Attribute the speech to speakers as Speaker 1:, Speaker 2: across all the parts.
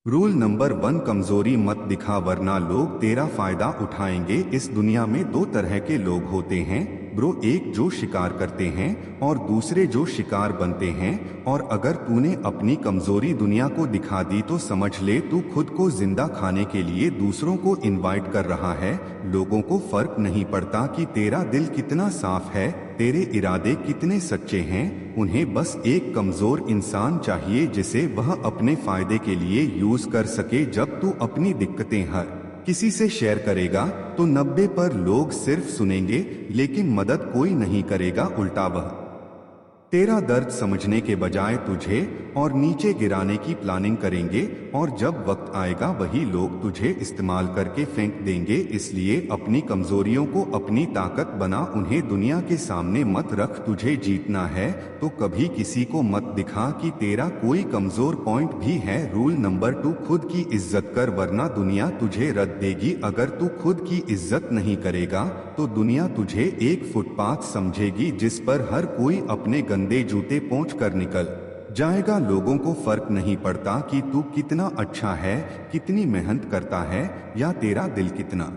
Speaker 1: Rule number 1, कमजोरी मत दिखा वरना लोग तेरा फायदा उठाएंगे। इस दुनिया में दो तरह के लोग होते हैं ब्रो, एक जो शिकार करते हैं और दूसरे जो शिकार बनते हैं। और अगर तूने अपनी कमजोरी दुनिया को दिखा दी तो समझ ले तू खुद को जिंदा खाने के लिए दूसरों को इनवाइट कर रहा है। लोगों को फर्क नहीं पड़ता कि तेरा दिल कितना साफ है, तेरे इरादे कितने सच्चे हैं। उन्हें बस एक कमजोर इंसान चाहिए जिसे वह अपने फायदे के लिए यूज कर सके। जब तू अपनी दिक्कतें हर किसी से शेयर करेगा तो 90 पर लोग सिर्फ सुनेंगे लेकिन मदद कोई नहीं करेगा। उल्टा वह तेरा दर्द समझने के बजाय तुझे और नीचे गिराने की प्लानिंग करेंगे। और जब वक्त आएगा वही लोग तुझे इस्तेमाल करके फेंक देंगे। इसलिए अपनी कमजोरियों को अपनी ताकत बना, उन्हें दुनिया के सामने मत रख। तुझे जीतना है तो कभी किसी को मत दिखा कि तेरा कोई कमजोर पॉइंट भी है। रूल नंबर 2, खुद की इज्जत कर वरना दुनिया तुझे रद्द देगी। अगर तू खुद की इज्जत नहीं करेगा तो दुनिया तुझे एक फुटपाथ समझेगी जिस पर हर कोई अपने गंदे जूते पोंछ कर निकल जाएगा। लोगों को फर्क नहीं पड़ता कि तू कितना अच्छा है, कितनी मेहनत करता है या तेरा दिल कितना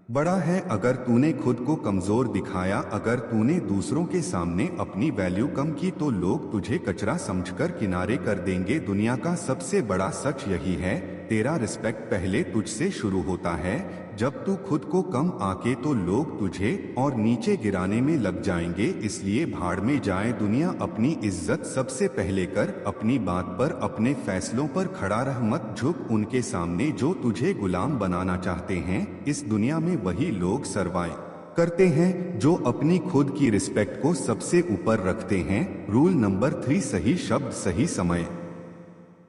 Speaker 1: बड़ा है। अगर तूने खुद को कमजोर दिखाया, अगर तूने दूसरों के सामने अपनी वैल्यू कम की तो लोग तुझे कचरा समझकर किनारे कर देंगे। दुनिया का सबसे बड़ा सच यही है, तेरा रिस्पेक्ट पहले तुझसे शुरू होता है। जब तू खुद को कम आके तो लोग तुझे और नीचे गिराने में लग जाएंगे। इसलिए भाड़ में जाए दुनिया, अपनी इज्जत सबसे पहले कर। अपनी बात पर, अपने फैसलों पर खड़ा रह, मत झुक उनके सामने जो तुझे गुलाम बनाना चाहते हैं। इस दुनिया में वही लोग सर्वाइव करते हैं जो अपनी खुद की रिस्पेक्ट को सबसे ऊपर रखते हैं। रूल नंबर 3, सही शब्द सही समय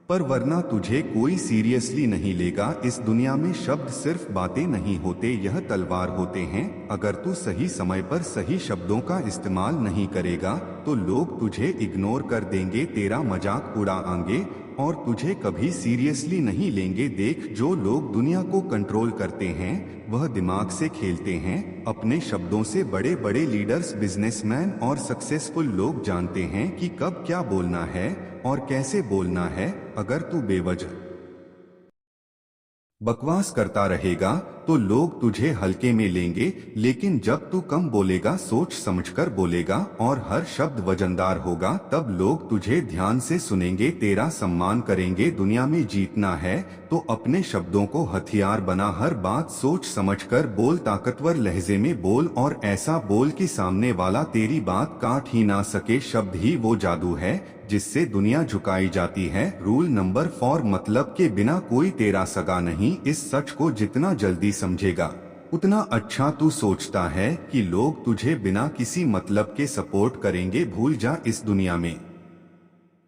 Speaker 1: पर वरना तुझे कोई सीरियसली नहीं लेगा। इस दुनिया में शब्द सिर्फ बातें नहीं होते, यह तलवार होते हैं। अगर तू सही समय पर सही शब्दों का इस्तेमाल नहीं करेगा तो लोग तुझे इग्नोर कर देंगे, तेरा मजाक उड़ाएंगे और तुझे कभी सीरियसली नहीं लेंगे। देख, जो लोग दुनिया को कंट्रोल करते हैं वह दिमाग से खेलते हैं। अपने शब्दों से बड़े बड़े लीडर्स, बिजनेसमैन और सक्सेसफुल लोग जानते हैं कि कब क्या बोलना है और कैसे बोलना है। अगर तू बेवजह बकवास करता रहेगा तो लोग तुझे हल्के में लेंगे, लेकिन जब तू कम बोलेगा, सोच समझकर बोलेगा और हर शब्द वजनदार होगा, तब लोग तुझे ध्यान से सुनेंगे, तेरा सम्मान करेंगे। दुनिया में जीतना है तो अपने शब्दों को हथियार बना, हर बात सोच समझकर बोल, ताकतवर लहजे में बोल और ऐसा बोल कि सामने वाला तेरी बात काट ही ना सके। शब्द ही वो जादू है जिससे दुनिया झुकाई जाती है। रूल नंबर 4, मतलब के बिना कोई तेरा सगा नहीं। इस सच को जितना जल्दी समझेगा उतना अच्छा तू सोचता है कि लोग तुझे बिना किसी मतलब के सपोर्ट करेंगे। भूल जा, इस दुनिया में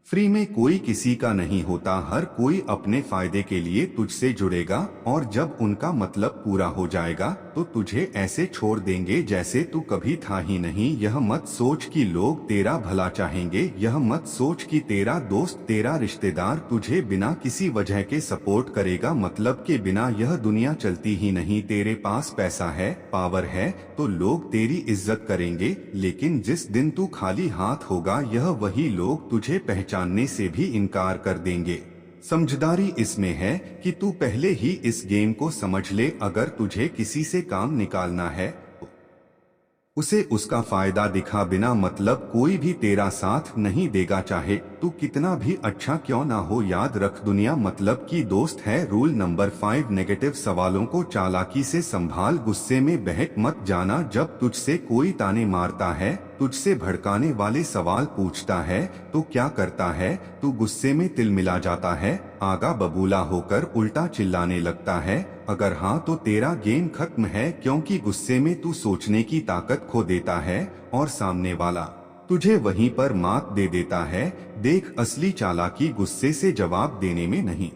Speaker 1: फ्री में कोई किसी का नहीं होता, हर कोई अपने फायदे के लिए तुझसे जुड़ेगा और जब उनका मतलब पूरा हो जाएगा तो तुझे ऐसे छोड़ देंगे जैसे तू कभी था ही नहीं। यह मत सोच कि लोग तेरा भला चाहेंगे, यह मत सोच कि तेरा दोस्त, तेरा रिश्तेदार तुझे बिना किसी वजह के सपोर्ट करेगा। मतलब के बिना यह दुनिया चलती ही नहीं। तेरे पास पैसा है, पावर है तो लोग तेरी इज्जत करेंगे, लेकिन जिस दिन तू खाली हाथ होगा यह वही लोग तुझे पहचानने से भी इनकार कर देंगे। समझदारी इसमें है कि तू पहले ही इस गेम को समझ ले। अगर तुझे किसी से काम निकालना है उसे उसका फायदा दिखा, बिना मतलब कोई भी तेरा साथ नहीं देगा, चाहे तू कितना भी अच्छा क्यों ना हो। याद रख, दुनिया मतलब की दोस्त है। रूल नंबर 5, नेगेटिव सवालों को चालाकी से संभाल, गुस्से में बहक मत जाना। जब तुझसे कोई ताने मारता है, तुझसे भड़काने वाले सवाल पूछता है तो क्या करता है? तू गुस्से में तिलमिला जाता है, आगा बबूला होकर उल्टा चिल्लाने लगता है। अगर हाँ तो तेरा गेम खत्म है, क्योंकि गुस्से में तू सोचने की ताकत खो देता है और सामने वाला तुझे वहीं पर मात दे देता है। देख, असली चालाकी गुस्से से जवाब देने में नहीं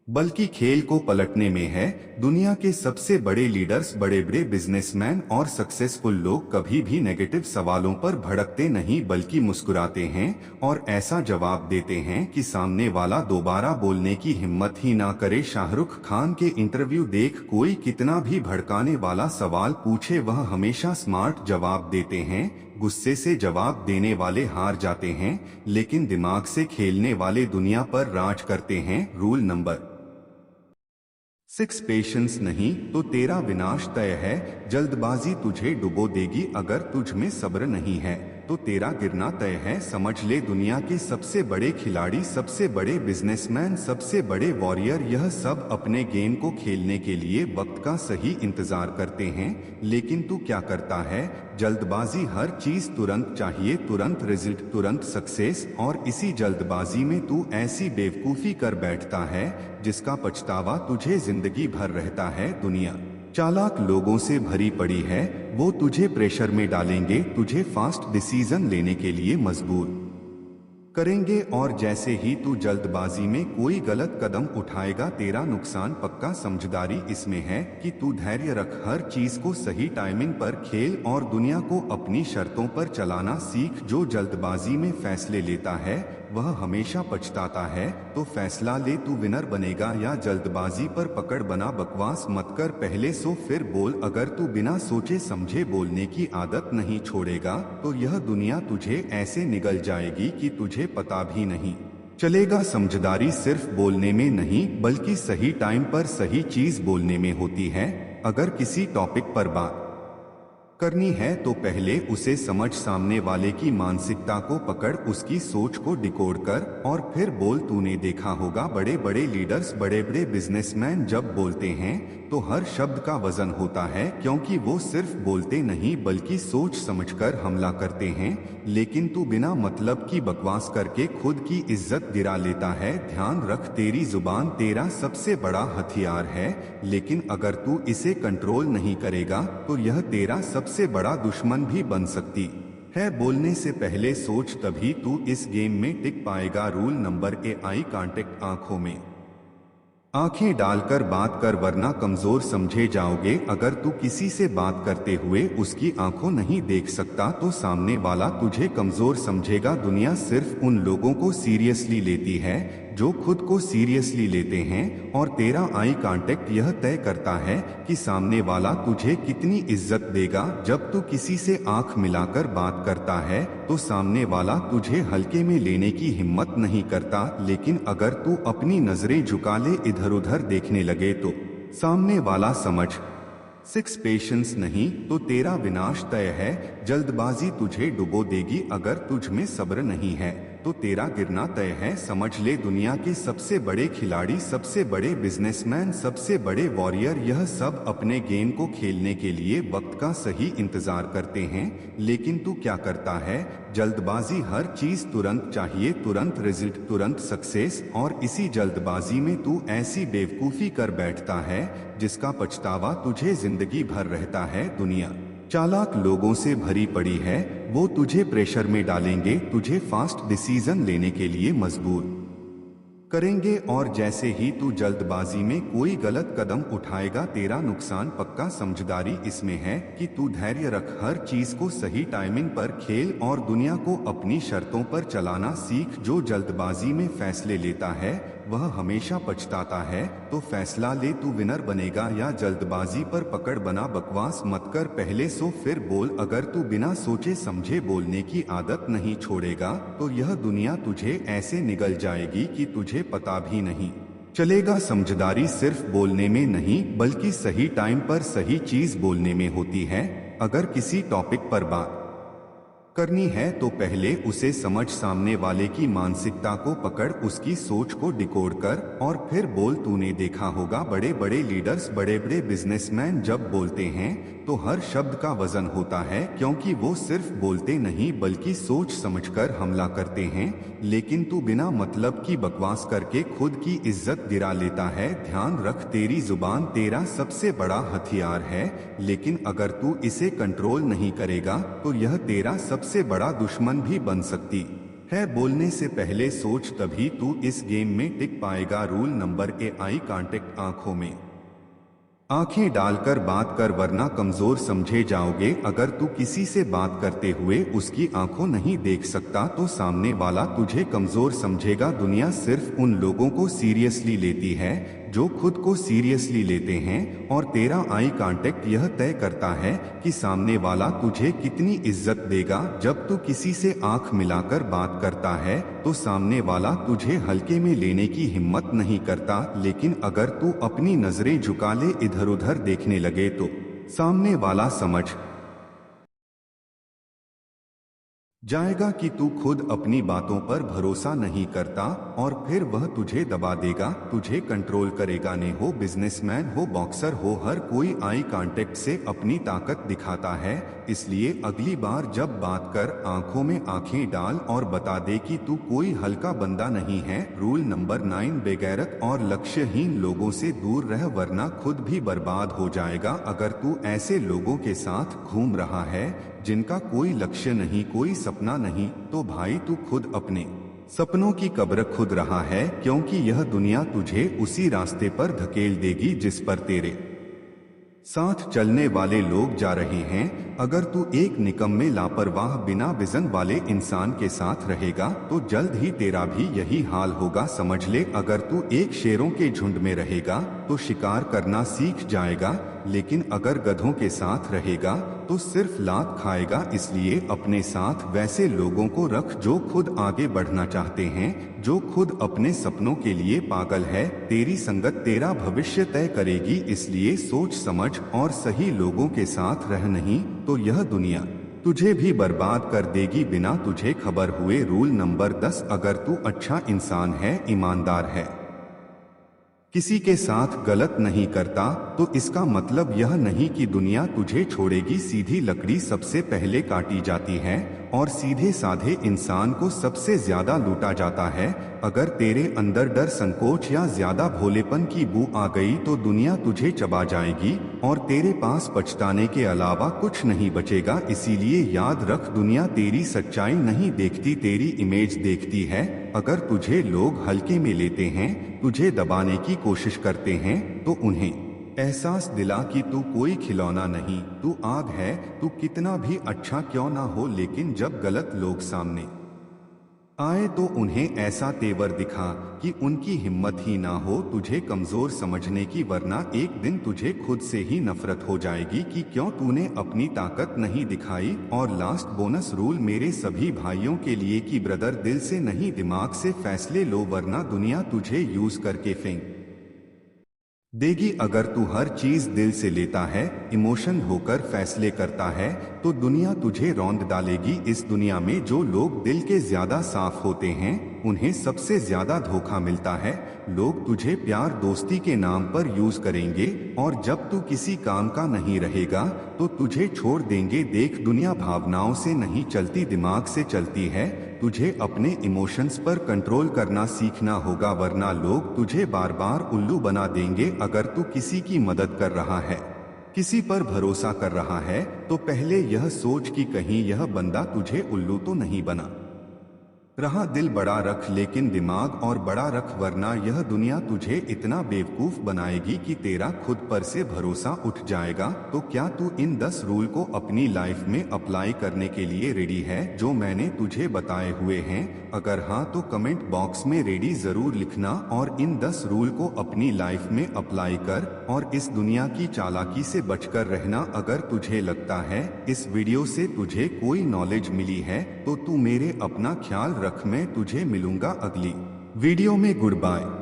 Speaker 1: बल्कि खेल को पलटने में है। दुनिया के सबसे बड़े लीडर्स, बड़े बड़े बिजनेसमैन और सक्सेसफुल लोग कभी भी नेगेटिव सवालों पर भड़कते नहीं बल्कि मुस्कुराते हैं और ऐसा जवाब देते हैं कि सामने वाला दोबारा बोलने की हिम्मत ही ना करे। शाहरुख खान के इंटरव्यू देख, कोई कितना भी भड़काने वाला सवाल पूछे वह हमेशा स्मार्ट जवाब देते हैं। गुस्से से जवाब देने वाले हार जाते हैं, लेकिन दिमाग से खेलने वाले दुनिया पर राज करते हैं। रूल नंबर 6, पेशेंस नहीं तो तेरा विनाश तय है। जल्दबाजी तुझे डुबो देगी, अगर तुझ में सब्र नहीं है तो तेरा गिरना तय है। समझ ले, दुनिया के सबसे बड़े खिलाड़ी, सबसे बड़े बिजनेसमैन, सबसे बड़े वॉरियर, यह सब अपने गेम को खेलने के लिए वक्त का सही इंतजार करते हैं। लेकिन तू क्या करता है? जल्दबाजी, हर चीज तुरंत चाहिए, तुरंत रिजल्ट, तुरंत सक्सेस, और इसी जल्दबाजी में तू ऐसी बेवकूफी कर बैठता है जिसका पछतावा तुझे जिंदगी भर रहता है। दुनिया चालाक लोगों से भरी पड़ी है, वो तुझे प्रेशर में डालेंगे, तुझे फास्ट डिसीजन लेने के लिए मजबूर करेंगे, और जैसे ही तू जल्दबाजी में कोई गलत कदम उठाएगा तेरा नुकसान पक्का। समझदारी इसमें है कि तू धैर्य रख, हर चीज को सही टाइमिंग पर खेल और दुनिया को अपनी शर्तों पर चलाना सीख। जो जल्दबाजी में फैसले लेता है वह हमेशा पछताता है। तो फैसला ले, तू विनर बनेगा या जल्दबाजी पर पकड़ बना। बकवास मत कर, पहले सो फिर बोल। अगर तू बिना सोचे समझे बोलने की आदत नहीं छोड़ेगा तो यह दुनिया तुझे ऐसे निगल जाएगी कि तुझे पता भी नहीं चलेगा। समझदारी सिर्फ बोलने में नहीं बल्कि सही टाइम पर सही चीज बोलने में होती है। अगर किसी टॉपिक पर बात करनी है तो पहले उसे समझ, सामने वाले की मानसिकता को पकड़, उसकी सोच को डिकोड कर और फिर बोल। तूने देखा होगा बड़े बड़े लीडर्स, बड़े बड़े बिजनेसमैन जब बोलते हैं तो हर शब्द का वजन होता है, क्योंकि वो सिर्फ बोलते नहीं बल्कि सोच समझकर हमला करते हैं। लेकिन तू बिना मतलब की बकवास करके खुद की इज्जत गिरा लेता है। ध्यान रख, तेरी जुबान तेरा सबसे बड़ा हथियार है, लेकिन अगर तू इसे कंट्रोल नहीं करेगा तो यह तेरा सबसे बड़ा दुश्मन भी बन सकती है। बोलने से पहले सोच, तभी तू इस गेम में टिक पाएगा। रूल नंबर 8, आई कांटेक्ट, आंखों में आंखें डालकर बात कर, वरना कमजोर समझे जाओगे। अगर तू किसी से बात करते हुए उसकी आंखों नहीं देख सकता तो सामने वाला तुझे कमजोर समझेगा। दुनिया सिर्फ उन लोगों को सीरियसली लेती है जो खुद को सीरियसली लेते हैं, और तेरा आई कांटेक्ट यह तय करता है कि सामने वाला तुझे कितनी इज्जत देगा। जब तू किसी से आंख मिलाकर बात करता है तो सामने वाला तुझे हल्के में लेने की हिम्मत नहीं करता, लेकिन अगर तू अपनी नजरें झुका ले, इधर उधर देखने लगे तो सामने वाला समझ। 6, पेशेंस नहीं तो तेरा विनाश तय है। जल्दबाजी तुझे डुबो देगी, अगर तुझ में सब्र नहीं है तो तेरा गिरना तय है। समझ ले, दुनिया के सबसे बड़े खिलाड़ी, सबसे बड़े बिजनेसमैन, सबसे बड़े वॉरियर, यह सब अपने गेम को खेलने के लिए वक्त का सही इंतजार करते हैं। लेकिन तू क्या करता है? जल्दबाजी, हर चीज तुरंत चाहिए, तुरंत रिजल्ट, तुरंत सक्सेस, और इसी जल्दबाजी में तू ऐसी बेवकूफी कर बैठता है जिसका पछतावा तुझे जिंदगी भर रहता है। दुनिया चालाक लोगों से भरी पड़ी है, वो तुझे प्रेशर में डालेंगे, तुझे फास्ट डिसीजन लेने के लिए मजबूर करेंगे, और जैसे ही तू जल्दबाजी में कोई गलत कदम उठाएगा तेरा नुकसान पक्का। समझदारी इसमें है कि तू धैर्य रख, हर चीज को सही टाइमिंग पर खेल और दुनिया को अपनी शर्तों पर चलाना सीख। जो जल्दबाजी में फैसले लेता है वह हमेशा पछताता है। तो फैसला ले, तू विनर बनेगा या जल्दबाजी पर पकड़ बना। बकवास मत कर, पहले सो फिर बोल। अगर तू बिना सोचे समझे बोलने की आदत नहीं छोड़ेगा तो यह दुनिया तुझे ऐसे निगल जाएगी कि तुझे पता भी नहीं चलेगा। समझदारी सिर्फ बोलने में नहीं बल्कि सही टाइम पर सही चीज बोलने में होती है। अगर किसी टॉपिक पर बात करनी है तो पहले उसे समझ, सामने वाले की मानसिकता को पकड़, उसकी सोच को डिकोड कर और फिर बोल। तूने देखा होगा बड़े बड़े लीडर्स, बड़े बड़े बिजनेसमैन जब बोलते हैं तो हर शब्द का वजन होता है, क्योंकि वो सिर्फ बोलते नहीं बल्कि सोच समझकर हमला करते हैं। लेकिन तू बिना मतलब की बकवास करके खुद की इज्जत गिरा लेता है। ध्यान रख, तेरी जुबान तेरा सबसे बड़ा हथियार है, लेकिन अगर तू इसे कंट्रोल नहीं करेगा तो यह तेरा सबसे बड़ा दुश्मन भी बन सकती है। बोलने से पहले सोच, तभी तू इस गेम में टिक पाएगा। रूल नंबर 8, आई कांटेक्ट, आंखों में आंखें डालकर बात कर वरना कमजोर समझे जाओगे। अगर तू किसी से बात करते हुए उसकी आंखों नहीं देख सकता तो सामने वाला तुझे कमजोर समझेगा। दुनिया सिर्फ उन लोगों को सीरियसली लेती है जो खुद को सीरियसली लेते हैं, और तेरा आई कांटेक्ट यह तय करता है कि सामने वाला तुझे कितनी इज्जत देगा। जब तू किसी से आंख मिलाकर बात करता है तो सामने वाला तुझे हल्के में लेने की हिम्मत नहीं करता, लेकिन अगर तू अपनी नजरें झुका ले, इधर उधर देखने लगे तो सामने वाला समझ जाएगा कि तू खुद अपनी बातों पर भरोसा नहीं करता, और फिर वह तुझे दबा देगा, तुझे कंट्रोल करेगा। ने हो बिजनेसमैन हो बॉक्सर हो, हर कोई आई कांटेक्ट से अपनी ताकत दिखाता है। इसलिए अगली बार जब बात कर, आंखों में आंखें डाल और बता दे कि तू कोई हल्का बंदा नहीं है। रूल नंबर 9, बेगैरत और लक्ष्यहीन लोगों से दूर रह वरना खुद भी बर्बाद हो जाएगा। अगर तू ऐसे लोगों के साथ घूम रहा है जिनका कोई लक्ष्य नहीं, कोई सपना नहीं, तो भाई तू खुद अपने सपनों की कब्र खुद रहा है, क्योंकि यह दुनिया तुझे उसी रास्ते पर धकेल देगी जिस पर तेरे साथ चलने वाले लोग जा रहे हैं। अगर तू एक निकम्मे लापरवाह बिना विजन वाले इंसान के साथ रहेगा तो जल्द ही तेरा भी यही हाल होगा, समझ ले। अगर तू एक शेरों के झुंड में रहेगा तो शिकार करना सीख जाएगा, लेकिन अगर गधों के साथ रहेगा तो सिर्फ लात खाएगा। इसलिए अपने साथ वैसे लोगों को रख जो खुद आगे बढ़ना चाहते हैं, जो खुद अपने सपनों के लिए पागल है। तेरी संगत तेरा भविष्य तय करेगी, इसलिए सोच समझ और सही लोगों के साथ रह, नहीं तो यह दुनिया तुझे भी बर्बाद कर देगी बिना तुझे खबर हुए। रूल नंबर 10, अगर तू अच्छा इंसान है, ईमानदार है, किसी के साथ गलत नहीं करता, तो इसका मतलब यह नहीं कि दुनिया तुझे छोड़ेगी। सीधी लकड़ी सबसे पहले काटी जाती है और सीधे साधे इंसान को सबसे ज्यादा लूटा जाता है। अगर तेरे अंदर डर, संकोच या ज्यादा भोलेपन की बू आ गई तो दुनिया तुझे चबा जाएगी और तेरे पास पछताने के अलावा कुछ नहीं बचेगा। इसीलिए याद रख, दुनिया तेरी सच्चाई नहीं देखती, तेरी इमेज देखती है। अगर तुझे लोग हल्के में लेते हैं, तुझे दबाने की कोशिश करते हैं, तो उन्हें एहसास दिला कि तू कोई खिलौना नहीं, तू आग है। तू कितना भी अच्छा क्यों ना हो, लेकिन जब गलत लोग सामने आए तो उन्हें ऐसा तेवर दिखा कि उनकी हिम्मत ही ना हो तुझे कमजोर समझने की, वरना एक दिन तुझे खुद से ही नफरत हो जाएगी कि क्यों तूने अपनी ताकत नहीं दिखाई। और लास्ट बोनस रूल मेरे सभी भाइयों के लिए कि ब्रदर, दिल से नहीं दिमाग से फैसले लो, वरना दुनिया तुझे यूज करके फेंक देगी। अगर तू हर चीज दिल से लेता है, इमोशन होकर फैसले करता है, तो दुनिया तुझे रौंद डालेगी। इस दुनिया में जो लोग दिल के ज्यादा साफ होते हैं उन्हें सबसे ज्यादा धोखा मिलता है। लोग तुझे प्यार दोस्ती के नाम पर यूज करेंगे और जब तू किसी काम का नहीं रहेगा तो तुझे छोड़ देंगे। देख, दुनिया भावनाओं से नहीं चलती, दिमाग से चलती है। तुझे अपने इमोशंस पर कंट्रोल करना सीखना होगा, वरना लोग तुझे बार बार उल्लू बना देंगे। अगर तू किसी की मदद कर रहा है, किसी पर भरोसा कर रहा है, तो पहले यह सोच कि कहीं यह बंदा तुझे उल्लू तो नहीं बना रहा। दिल बड़ा रख लेकिन दिमाग और बड़ा रख, वरना यह दुनिया तुझे इतना बेवकूफ बनाएगी कि तेरा खुद पर से भरोसा उठ जाएगा। तो क्या तू इन 10 रूल को अपनी लाइफ में अप्लाई करने के लिए रेडी है जो मैंने तुझे बताए हुए हैं? अगर हाँ तो कमेंट बॉक्स में रेडी जरूर लिखना और इन 10 रूल को अपनी लाइफ में अप्लाई कर और इस दुनिया की चालाकी से बचकर रहना। अगर तुझे लगता है इस वीडियो से तुझे कोई नॉलेज मिली है तो तू मेरे अपना ख्याल रख। मैं तुझे मिलूंगा अगली वीडियो में। Good bye.